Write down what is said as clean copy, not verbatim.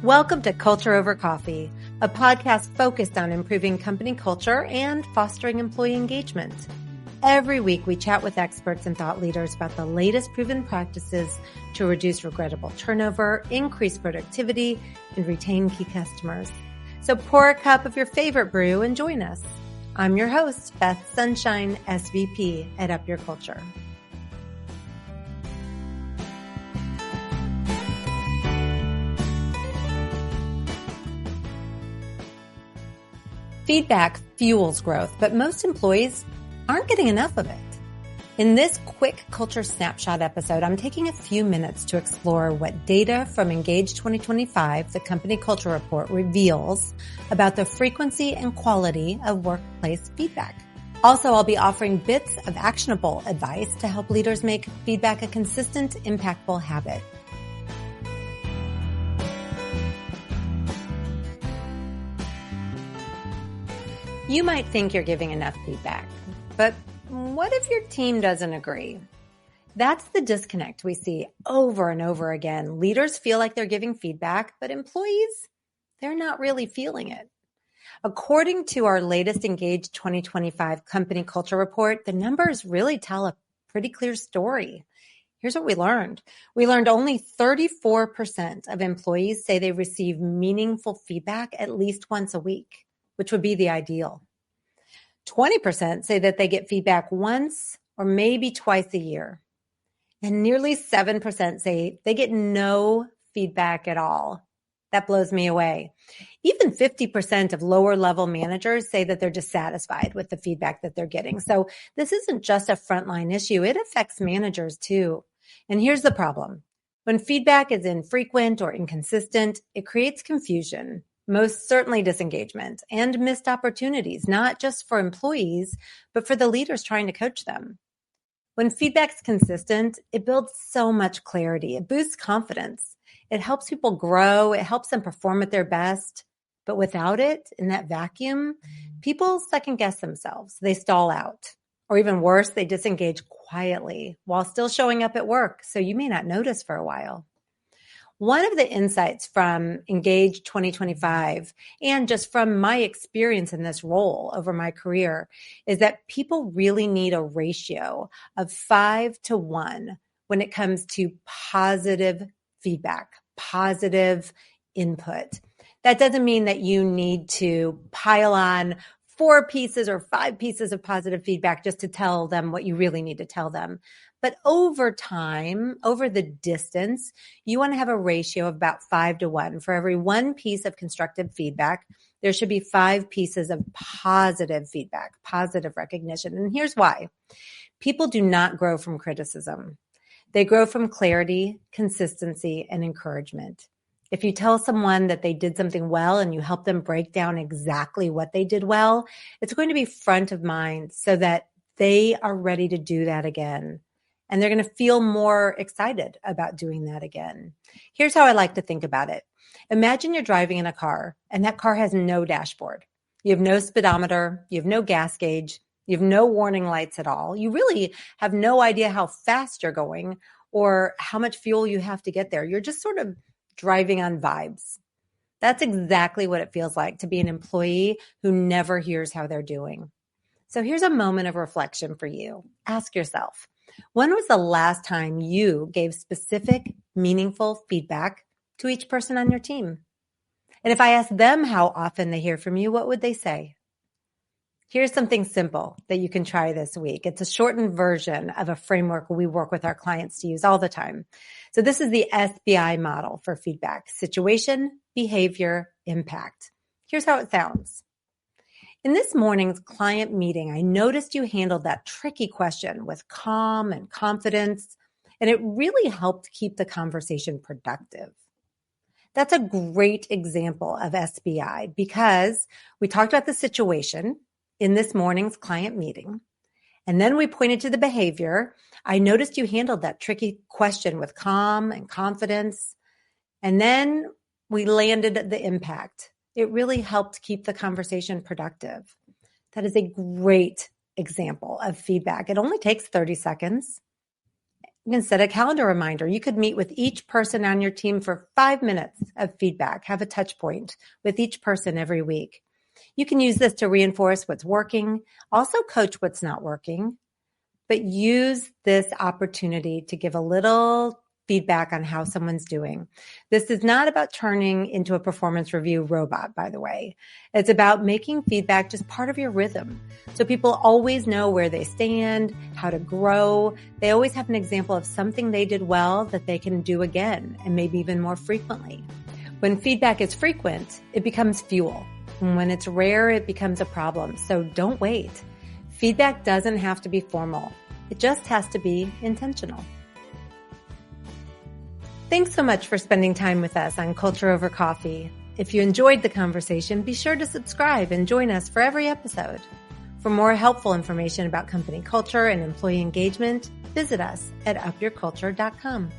Welcome to Culture Over Coffee, a podcast focused on improving company culture and fostering employee engagement. Every week, we chat with experts and thought leaders about the latest proven practices to reduce regrettable turnover, increase productivity, and retain key customers. So pour a cup of your favorite brew and join us. I'm your host, Beth Sunshine, SVP at Up Your Culture. Feedback fuels growth, but most employees aren't getting enough of it. In this quick Culture Snapshot episode, I'm taking a few minutes to explore what data from Engage 2025, the company culture report, reveals about the frequency and quality of workplace feedback. Also, I'll be offering bits of actionable advice to help leaders make feedback a consistent, impactful habit. You might think you're giving enough feedback, but what if your team doesn't agree? That's the disconnect we see over and over again. Leaders feel like they're giving feedback, but employees, they're not really feeling it. According to our latest Engage 2025 company culture report, the numbers really tell a pretty clear story. Here's what we learned. We learned only 34% of employees say they receive meaningful feedback at least once a week, which would be the ideal. 20% say that they get feedback once or maybe twice a year. And nearly 7% say they get no feedback at all. That blows me away. Even 50% of lower level managers say that they're dissatisfied with the feedback that they're getting. So this isn't just a frontline issue. It affects managers too. And here's the problem. When feedback is infrequent or inconsistent, it creates confusion, most certainly disengagement, and missed opportunities, not just for employees, but for the leaders trying to coach them. When feedback's consistent, it builds so much clarity. It boosts confidence. It helps people grow. It helps them perform at their best. But without it, in that vacuum, people second guess themselves. They stall out. Or even worse, they disengage quietly while still showing up at work, so you may not notice for a while. One of the insights from Engage 2025 and just from my experience in this role over my career is that people really need a ratio of 5-1 when it comes to positive feedback, positive input. That doesn't mean that you need to pile on 4 pieces or 5 pieces of positive feedback just to tell them what you really need to tell them. But over time, over the distance, you want to have a ratio of about 5-1. For every 1 piece of constructive feedback, there should be 5 pieces of positive feedback, positive recognition. And here's why. People do not grow from criticism. They grow from clarity, consistency, and encouragement. If you tell someone that they did something well and you help them break down exactly what they did well, it's going to be front of mind so that they are ready to do that again. And they're going to feel more excited about doing that again. Here's how I like to think about it. Imagine you're driving in a car and that car has no dashboard. You have no speedometer. You have no gas gauge. You have no warning lights at all. You really have no idea how fast you're going or how much fuel you have to get there. You're just sort of driving on vibes. That's exactly what it feels like to be an employee who never hears how they're doing. So here's a moment of reflection for you. Ask yourself, when was the last time you gave specific, meaningful feedback to each person on your team? And if I ask them how often they hear from you, what would they say? Here's something simple that you can try this week. It's a shortened version of a framework we work with our clients to use all the time. So this is the SBI model for feedback: situation, behavior, impact. Here's how it sounds. In this morning's client meeting, I noticed you handled that tricky question with calm and confidence, and it really helped keep the conversation productive. That's a great example of SBI because we talked about the situation in this morning's client meeting, and then we pointed to the behavior. I noticed you handled that tricky question with calm and confidence, and then we landed at the impact. It really helped keep the conversation productive. That is a great example of feedback. It only takes 30 seconds. You can set a calendar reminder. You could meet with each person on your team for 5 minutes of feedback. Have a touch point with each person every week. You can use this to reinforce what's working, also coach what's not working, but use this opportunity to give a little feedback on how someone's doing. This is not about turning into a performance review robot, by the way. It's about making feedback just part of your rhythm. So people always know where they stand, how to grow. They always have an example of something they did well that they can do again, and maybe even more frequently. When feedback is frequent, it becomes fuel. And when it's rare, it becomes a problem. So don't wait. Feedback doesn't have to be formal. It just has to be intentional. Thanks so much for spending time with us on Culture Over Coffee. If you enjoyed the conversation, be sure to subscribe and join us for every episode. For more helpful information about company culture and employee engagement, visit us at upyourculture.com.